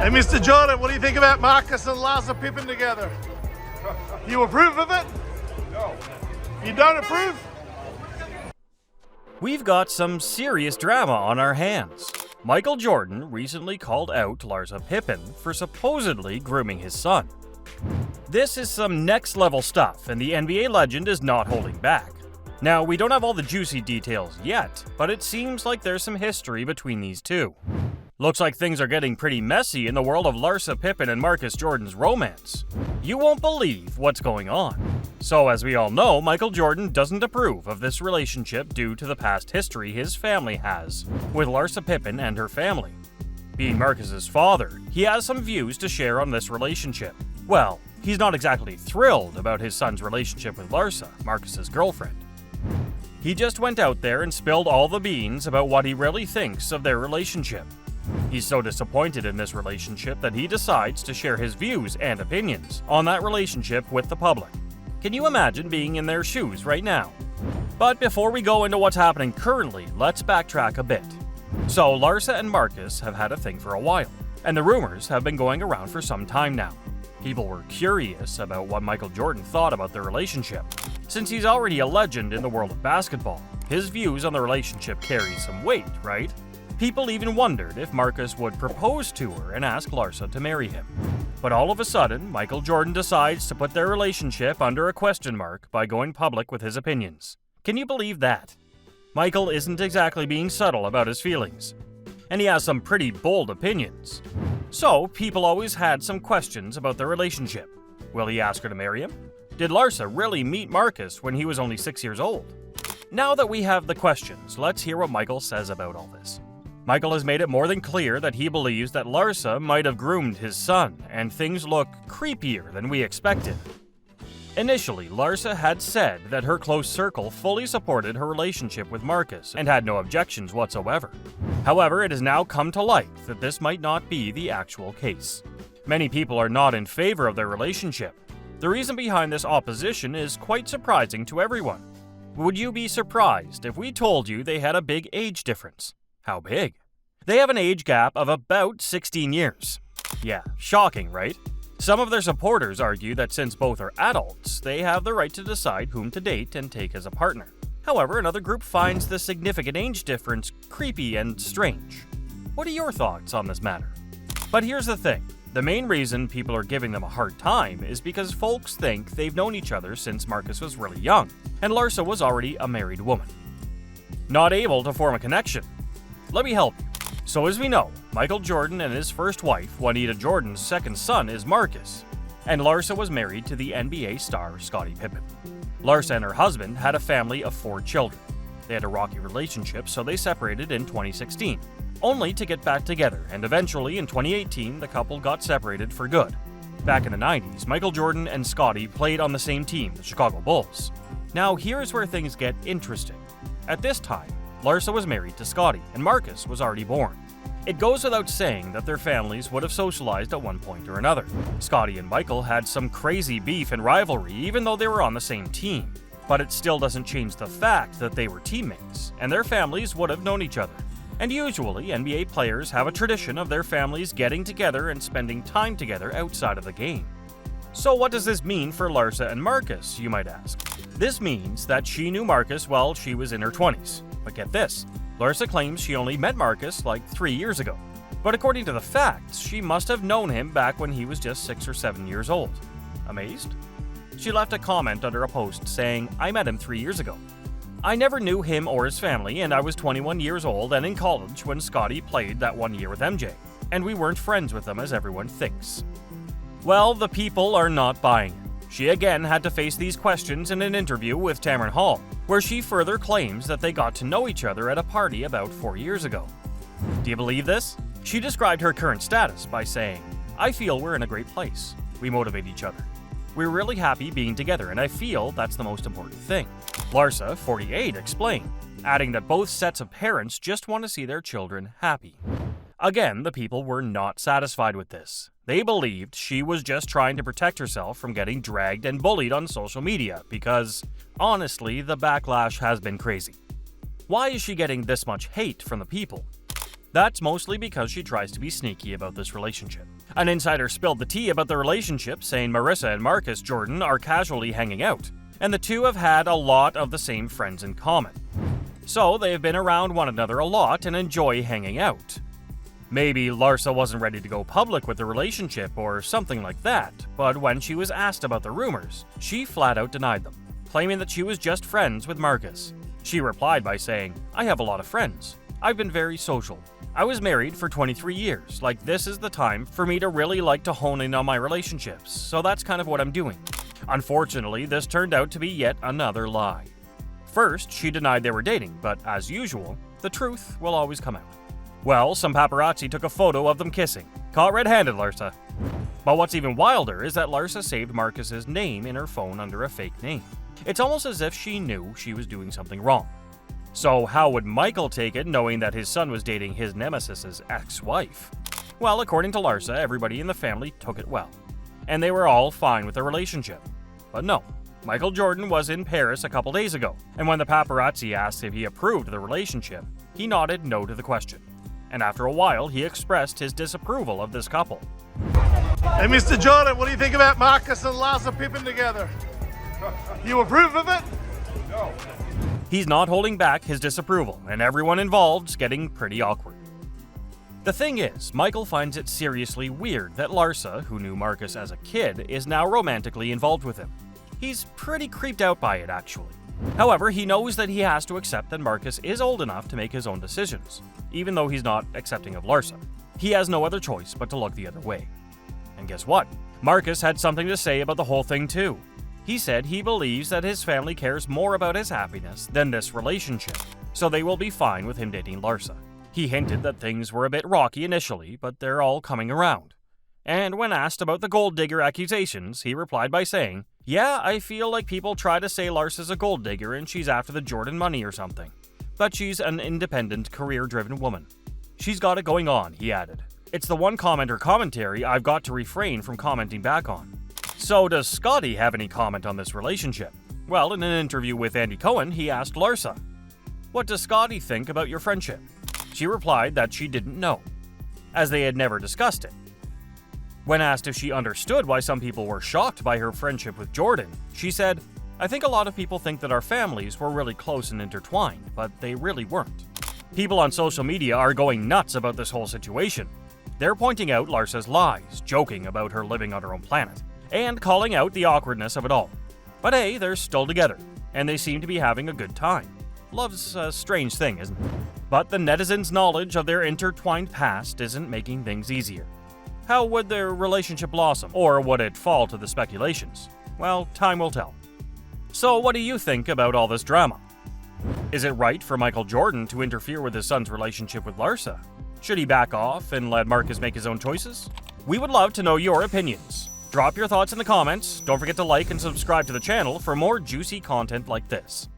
Hey, Mr. Jordan, what do you think about Marcus and Larsa Pippen together? You approve of it? No. You don't approve? We've got some serious drama on our hands. Michael Jordan recently called out Larsa Pippen for supposedly grooming his son. This is some next-level stuff, and the NBA legend is not holding back. Now, we don't have all the juicy details yet, but it seems like there's some history between these two. Looks like things are getting pretty messy in the world of Larsa Pippen and Marcus Jordan's romance. You won't believe what's going on. So, as we all know, Michael Jordan doesn't approve of this relationship due to the past history his family has with Larsa Pippen and her family. Being Marcus's father, he has some views to share on this relationship. Well, he's not exactly thrilled about his son's relationship with Larsa, Marcus's girlfriend. He just went out there and spilled all the beans about what he really thinks of their relationship. He's so disappointed in this relationship that he decides to share his views and opinions on that relationship with the public. Can you imagine being in their shoes right now? But before we go into what's happening currently, let's backtrack a bit. So Larsa and Marcus have had a thing for a while, and the rumors have been going around for some time now. People were curious about what Michael Jordan thought about their relationship. Since he's already a legend in the world of basketball, his views on the relationship carry some weight, right? People even wondered if Marcus would propose to her and ask Larsa to marry him. But all of a sudden, Michael Jordan decides to put their relationship under a question mark by going public with his opinions. Can you believe that? Michael isn't exactly being subtle about his feelings, and he has some pretty bold opinions. So, people always had some questions about their relationship. Will he ask her to marry him? Did Larsa really meet Marcus when he was only 6 years old? Now that we have the questions, let's hear what Michael says about all this. Michael has made it more than clear that he believes that Larsa might have groomed his son, and things look creepier than we expected. Initially, Larsa had said that her close circle fully supported her relationship with Marcus and had no objections whatsoever. However, it has now come to light that this might not be the actual case. Many people are not in favor of their relationship. The reason behind this opposition is quite surprising to everyone. Would you be surprised if we told you they had a big age difference? How big? They have an age gap of about 16 years. Yeah, shocking, right? Some of their supporters argue that since both are adults, they have the right to decide whom to date and take as a partner. However, another group finds the significant age difference creepy and strange. What are your thoughts on this matter? But here's the thing. The main reason people are giving them a hard time is because folks think they've known each other since Marcus was really young, and Larsa was already a married woman. Not able to form a connection. Let me help you. So as we know, Michael Jordan and his first wife, Juanita Jordan's second son, is Marcus, and Larsa was married to the NBA star Scottie Pippen. Larsa and her husband had a family of 4 children. They had a rocky relationship, so they separated in 2016, only to get back together, and eventually in 2018 the couple got separated for good. Back in the 90s, Michael Jordan and Scottie played on the same team, the Chicago Bulls. Now here's where things get interesting. At this time, Larsa was married to Scottie, and Marcus was already born. It goes without saying that their families would have socialized at one point or another. Scottie and Michael had some crazy beef and rivalry even though they were on the same team. But it still doesn't change the fact that they were teammates, and their families would have known each other. And usually, NBA players have a tradition of their families getting together and spending time together outside of the game. So what does this mean for Larsa and Marcus, you might ask? This means that she knew Marcus while she was in her 20s. But get this, Larsa claims she only met Marcus like 3 years ago. But according to the facts, she must have known him back when he was just 6 or 7 years old. Amazed? She left a comment under a post saying, "I met him 3 years ago. I never knew him or his family, and I was 21 years old and in college when Scottie played that 1 year with MJ, and we weren't friends with them as everyone thinks." Well, the people are not buying it. She again had to face these questions in an interview with Tamron Hall, where she further claims that they got to know each other at a party about 4 years ago. Do you believe this? She described her current status by saying, "I feel we're in a great place. We motivate each other. We're really happy being together, and I feel that's the most important thing." Larsa, 48, explained, adding that both sets of parents just want to see their children happy. Again, the people were not satisfied with this. They believed she was just trying to protect herself from getting dragged and bullied on social media because, honestly, the backlash has been crazy. Why is she getting this much hate from the people? That's mostly because she tries to be sneaky about this relationship. An insider spilled the tea about the relationship, saying Marissa and Marcus Jordan are casually hanging out, and the two have had a lot of the same friends in common. So they've been around one another a lot and enjoy hanging out. Maybe Larsa wasn't ready to go public with the relationship or something like that, but when she was asked about the rumors, she flat out denied them, claiming that she was just friends with Marcus. She replied by saying, "I have a lot of friends. I've been very social. I was married for 23 years, like this is the time for me to really like to hone in on my relationships, so that's kind of what I'm doing." Unfortunately, this turned out to be yet another lie. First, she denied they were dating, but as usual, the truth will always come out. Well, some paparazzi took a photo of them kissing. Caught red-handed, Larsa. But what's even wilder is that Larsa saved Marcus's name in her phone under a fake name. It's almost as if she knew she was doing something wrong. So how would Michael take it knowing that his son was dating his nemesis's ex-wife? Well, according to Larsa, everybody in the family took it well, and they were all fine with the relationship. But no, Michael Jordan was in Paris a couple days ago, and when the paparazzi asked if he approved the relationship, he nodded no to the question. And after a while, he expressed his disapproval of this couple. Hey, Mr. Jordan, what do you think about Marcus and Larsa Pippen together? You approve of it? No. He's not holding back his disapproval, and everyone involved's getting pretty awkward. The thing is, Michael finds it seriously weird that Larsa, who knew Marcus as a kid, is now romantically involved with him. He's pretty creeped out by it, actually. However, he knows that he has to accept that Marcus is old enough to make his own decisions, even though he's not accepting of Larsa. He has no other choice but to look the other way. And guess what? Marcus had something to say about the whole thing too. He said he believes that his family cares more about his happiness than this relationship, so they will be fine with him dating Larsa. He hinted that things were a bit rocky initially, but they're all coming around. And when asked about the gold digger accusations, he replied by saying, "Yeah, I feel like people try to say Larsa's a gold digger and she's after the Jordan money or something. But she's an independent, career-driven woman. She's got it going on," he added. "It's the one comment or commentary I've got to refrain from commenting back on." So does Scottie have any comment on this relationship? Well, in an interview with Andy Cohen, he asked Larsa, "What does Scottie think about your friendship?" She replied that she didn't know, as they had never discussed it. When asked if she understood why some people were shocked by her friendship with Jordan, she said, "I think a lot of people think that our families were really close and intertwined, but they really weren't." People on social media are going nuts about this whole situation. They're pointing out Larsa's lies, joking about her living on her own planet, and calling out the awkwardness of it all. But hey, they're still together, and they seem to be having a good time. Love's a strange thing, isn't it? But the netizens' knowledge of their intertwined past isn't making things easier. How would their relationship blossom, or would it fall to the speculations? Well, time will tell. So what do you think about all this drama? Is it right for Michael Jordan to interfere with his son's relationship with Larsa? Should he back off and let Marcus make his own choices? We would love to know your opinions. Drop your thoughts in the comments. Don't forget to like and subscribe to the channel for more juicy content like this.